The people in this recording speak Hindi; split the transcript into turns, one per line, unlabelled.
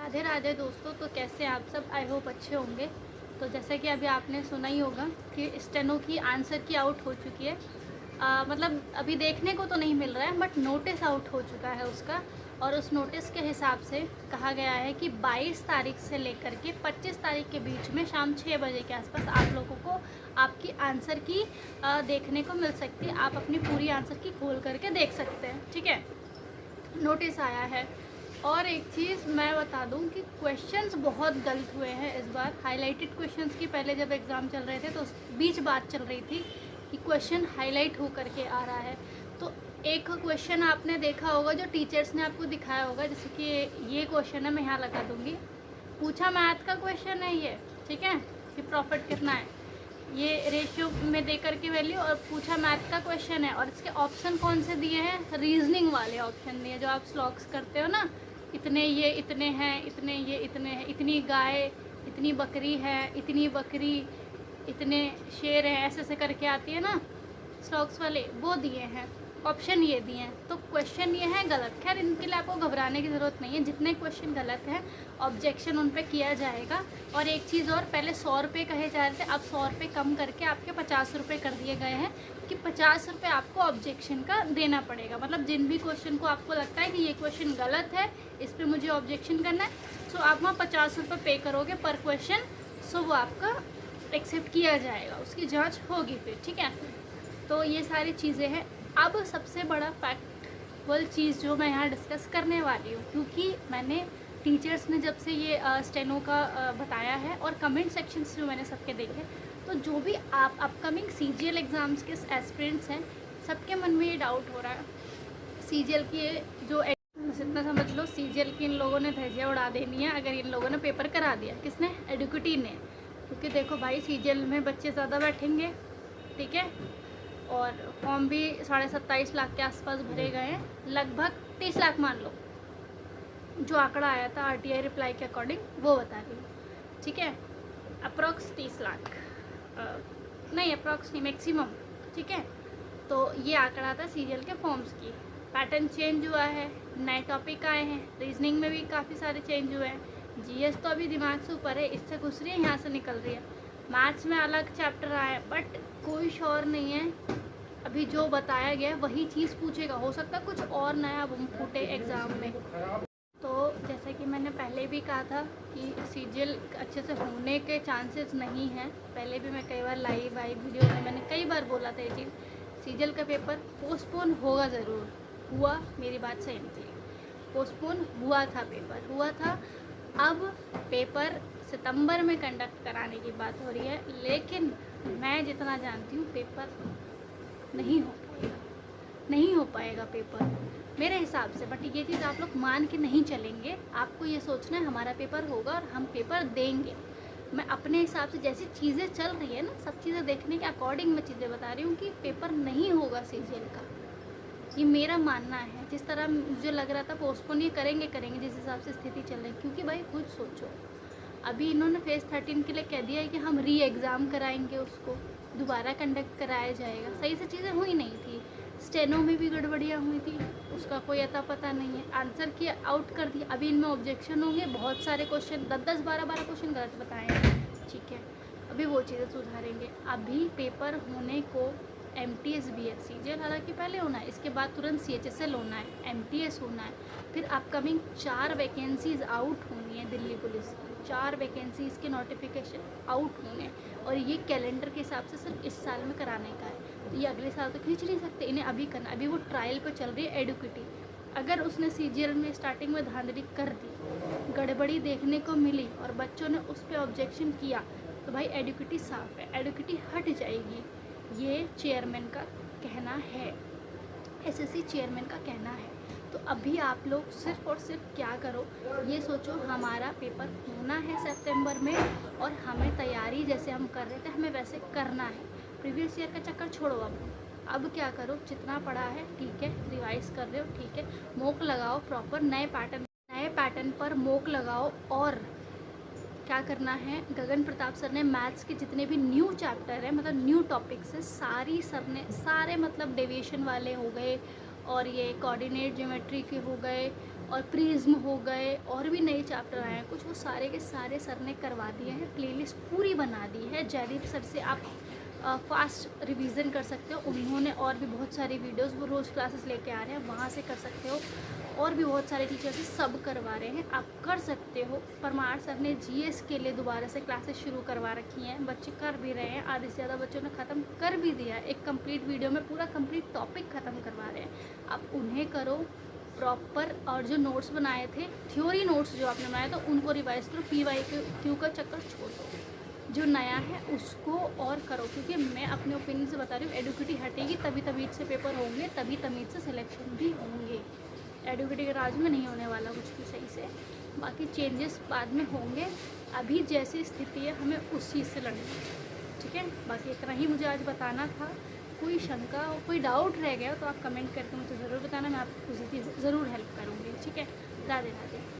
राधे राधे दोस्तों। तो कैसे आप सब, आई होप अच्छे होंगे। तो जैसा कि अभी आपने सुना ही होगा कि स्टेनो की आंसर की आउट हो चुकी है। मतलब अभी देखने को तो नहीं मिल रहा है, बट नोटिस आउट हो चुका है उसका। और उस नोटिस के हिसाब से कहा गया है कि 22 तारीख से लेकर के 25 तारीख के बीच में शाम 6 बजे के आसपास आप लोगों को आपकी आंसर की देखने को मिल सकती है। आप अपनी पूरी आंसर की खोल करके देख सकते हैं, ठीक है। नोटिस आया है। और एक चीज़ मैं बता दूं कि क्वेश्चंस बहुत गलत हुए हैं इस बार। हाईलाइटेड क्वेश्चंस की पहले जब एग्ज़ाम चल रहे थे तो उस बीच बात चल रही थी कि क्वेश्चन हाईलाइट हो करके आ रहा है। तो एक क्वेश्चन आपने देखा होगा जो टीचर्स ने आपको दिखाया होगा, जैसे कि ये क्वेश्चन है, मैं यहाँ लगा दूँगी। पूछा मैथ का क्वेश्चन है ये, ठीक है, कि प्रॉफिट कितना है, ये रेशियो में देकर के वैल्यू, और पूछा मैथ का क्वेश्चन है। और इसके ऑप्शन कौन से दिए हैं? रीजनिंग वाले ऑप्शन दिए, जो आप स्लॉक्स करते हो ना, इतने ये इतने हैं, इतने ये इतने हैं, इतनी गाय, इतनी बकरी है, इतनी बकरी, इतने शेर हैं, ऐसे ऐसे करके आती है ना स्लॉक्स वाले, वो दिए हैं। ऑप्शन ये दिए हैं, तो क्वेश्चन ये है गलत। खैर इनके लिए आपको घबराने की ज़रूरत नहीं है। जितने क्वेश्चन गलत हैं ऑब्जेक्शन उन पे किया जाएगा। और एक चीज़ और, पहले 100 रुपये कहे जा रहे थे, अब 100 रुपये कम करके आपके 50 रुपये कर दिए गए हैं कि 50 रुपये आपको ऑब्जेक्शन का देना पड़ेगा। मतलब जिन भी क्वेश्चन को आपको लगता है कि ये क्वेश्चन गलत है, इस पर मुझे ऑब्जेक्शन करना है, सो आप वहाँ 50 रुपये पे करोगे पर क्वेश्चन। सो वो आपका एक्सेप्ट किया जाएगा, उसकी जाँच होगी फिर, ठीक है। तो ये सारी चीज़ें हैं। अब सबसे बड़ा फैक्टफुल चीज़ जो मैं यहाँ डिस्कस करने वाली हूँ, क्योंकि मैंने टीचर्स ने जब से ये स्टेनो का बताया है और कमेंट सेक्शन से जो मैंने सबके देखे, तो जो भी आप अपकमिंग सीजीएल एग्ज़ाम्स के एस्पिरेंट्स हैं, सबके मन में ये डाउट हो रहा है सीजीएल की जो बस इतना समझ लो, सीजीएल की इन लोगों ने धज्जियाँ उड़ा देनी है अगर इन लोगों ने पेपर करा दिया। किसने? एडुकेटी ने। क्योंकि देखो भाई, सीजीएल में बच्चे ज़्यादा बैठेंगे, ठीक है, और फॉर्म भी 27.5 लाख के आसपास भरे गए हैं, लगभग 30 लाख मान लो, जो आंकड़ा आया था आरटीआई रिप्लाई के अकॉर्डिंग, वो बता रही हूँ, ठीक है। अप्रॉक्स 30 लाख नहीं, अप्रॉक्स नहीं, मैक्सिमम, ठीक है। तो ये आंकड़ा था सीरियल के फॉर्म्स की। पैटर्न चेंज हुआ है, नए टॉपिक आए हैं, रीजनिंग में भी काफ़ी सारे चेंज हुए हैं। जीएस तो अभी दिमाग से ऊपर है, इससे घुस रही है, यहाँ से निकल रही है। मैथ्स में अलग चैप्टर आए, बट कोई श्योर नहीं है। अभी जो बताया गया है वही चीज़ पूछेगा, हो सकता है कुछ और नया बम फूटे एग्ज़ाम में। तो जैसा कि मैंने पहले भी कहा था कि सीजीएल अच्छे से होने के चांसेस नहीं हैं। पहले भी मैं कई बार लाइव आई वीडियो में मैंने कई बार बोला था ये चीज़, सीजीएल का पेपर पोस्टपोन होगा ज़रूर। हुआ, मेरी बात सही थी, पोस्टपोन हुआ था, पेपर हुआ था। अब पेपर सितंबर में कंडक्ट कराने की बात हो रही है, लेकिन मैं जितना जानती हूँ पेपर नहीं हो पाएगा, नहीं हो पाएगा पेपर मेरे हिसाब से। बट ये चीज़ आप लोग मान के नहीं चलेंगे, आपको ये सोचना है हमारा पेपर होगा और हम पेपर देंगे। मैं अपने हिसाब से जैसी चीज़ें चल रही है ना, सब चीज़ें देखने के अकॉर्डिंग मैं चीज़ें बता रही हूँ कि पेपर नहीं होगा सीजीएल का, ये मेरा मानना है। जिस तरह मुझे लग रहा था पोस्टपोन ये करेंगे जिस हिसाब से स्थिति चल रही है। क्योंकि भाई खुद सोचो, अभी इन्होंने फेज़ 13 के लिए कह दिया है कि हम री एग्ज़ाम कराएंगे, उसको दोबारा कंडक्ट कराया जाएगा। सही से चीज़ें हुई नहीं थी, स्टेनो में भी गड़बड़ियाँ हुई थी, उसका कोई अता पता नहीं है। आंसर की आउट कर दिया, अभी इनमें ऑब्जेक्शन होंगे, बहुत सारे क्वेश्चन 10-10, 12-12 क्वेश्चन गलत बताए हैं, ठीक है। अभी वो चीज़ें सुधारेंगे। अभी पेपर होने को एमटीएस भी है, सीजीएल हालांकि पहले होना है, इसके बाद तुरंत सीएचएसएल होना है, एमटीएस होना है, फिर अपकमिंग 4 वैकेंसीज आउट होनी है दिल्ली पुलिस की, 4 वैकेंसीज़ के नोटिफिकेशन आउट होंगे। और ये कैलेंडर के हिसाब से सिर्फ इस साल में कराने का है, तो ये अगले साल तो खींच नहीं सकते, इन्हें अभी करना। अभी वो ट्रायल पे चल रही है एडुकेटी। अगर उसने सीजीएल में स्टार्टिंग में धांधली कर दी, गड़बड़ी देखने को मिली और बच्चों ने उस पर ऑब्जेक्शन किया, तो भाई एडुकेटी साफ है, एडुकेटी हट जाएगी। ये चेयरमैन का कहना है, एसएससी चेयरमैन का कहना है। तो अभी आप लोग सिर्फ और सिर्फ क्या करो, ये सोचो हमारा पेपर होना है सितंबर में, और हमें तैयारी जैसे हम कर रहे थे हमें वैसे करना है। प्रीवियस ईयर का चक्कर छोड़ो, अब क्या करो, जितना पढ़ा है ठीक है, रिवाइज कर रहे हो ठीक है, मॉक लगाओ प्रॉपर, नए पैटर्न पर मॉक लगाओ। और क्या करना है, गगन प्रताप सर ने मैथ्स के जितने भी न्यू चैप्टर है, मतलब न्यू टॉपिक्स है, सारे मतलब डेविएशन वाले हो गए, और ये कोऑर्डिनेट ज्योमेट्री के हो गए, और प्रिज्म हो गए, और भी नए चैप्टर आए हैं कुछ, वो सारे के सारे सर ने करवा दिए हैं। प्लेलिस्ट पूरी बना दी है। जयदीप सर से आप फास्ट रिवीजन कर सकते हो। उन्होंने और भी बहुत सारी वीडियोस वो रोज़ क्लासेस लेके आ रहे हैं, वहाँ से कर सकते हो। और भी बहुत सारे टीचर से सब करवा रहे हैं, आप कर सकते हो। परमार सर ने जीएस के लिए दोबारा से क्लासेस शुरू करवा रखी हैं, बच्चे कर भी रहे हैं। आधे से ज़्यादा बच्चों ने ख़त्म कर भी दिया। एक कंप्लीट वीडियो में पूरा कंप्लीट टॉपिक ख़त्म करवा रहे हैं। आप उन्हें करो प्रॉपर। और जो नोट्स बनाए थे, थ्योरी नोट्स जो आपने बनाए तो उनको रिवाइज करो। PYQ का चक्कर छोड़ दो, जो नया है उसको और करो। क्योंकि मैं अपने ओपिनियन से बता रही हूँ, एडुकेटी हटेगी तभी तमीज़ से पेपर होंगे, तभी तमीज़ से सिलेक्शन भी होंगे। एडुकेटी के राज में नहीं होने वाला कुछ भी सही से। बाकी चेंजेस बाद में होंगे, अभी जैसी स्थिति है हमें उस चीज़ से लड़ना है, ठीक है। बाकी इतना ही मुझे आज बताना था। कोई शंका हो, कोई डाउट रह गया तो आप कमेंट करके मुझे ज़रूर बताना, मैं आपको ज़रूर हेल्प करूँगी, ठीक है। राधे राधे।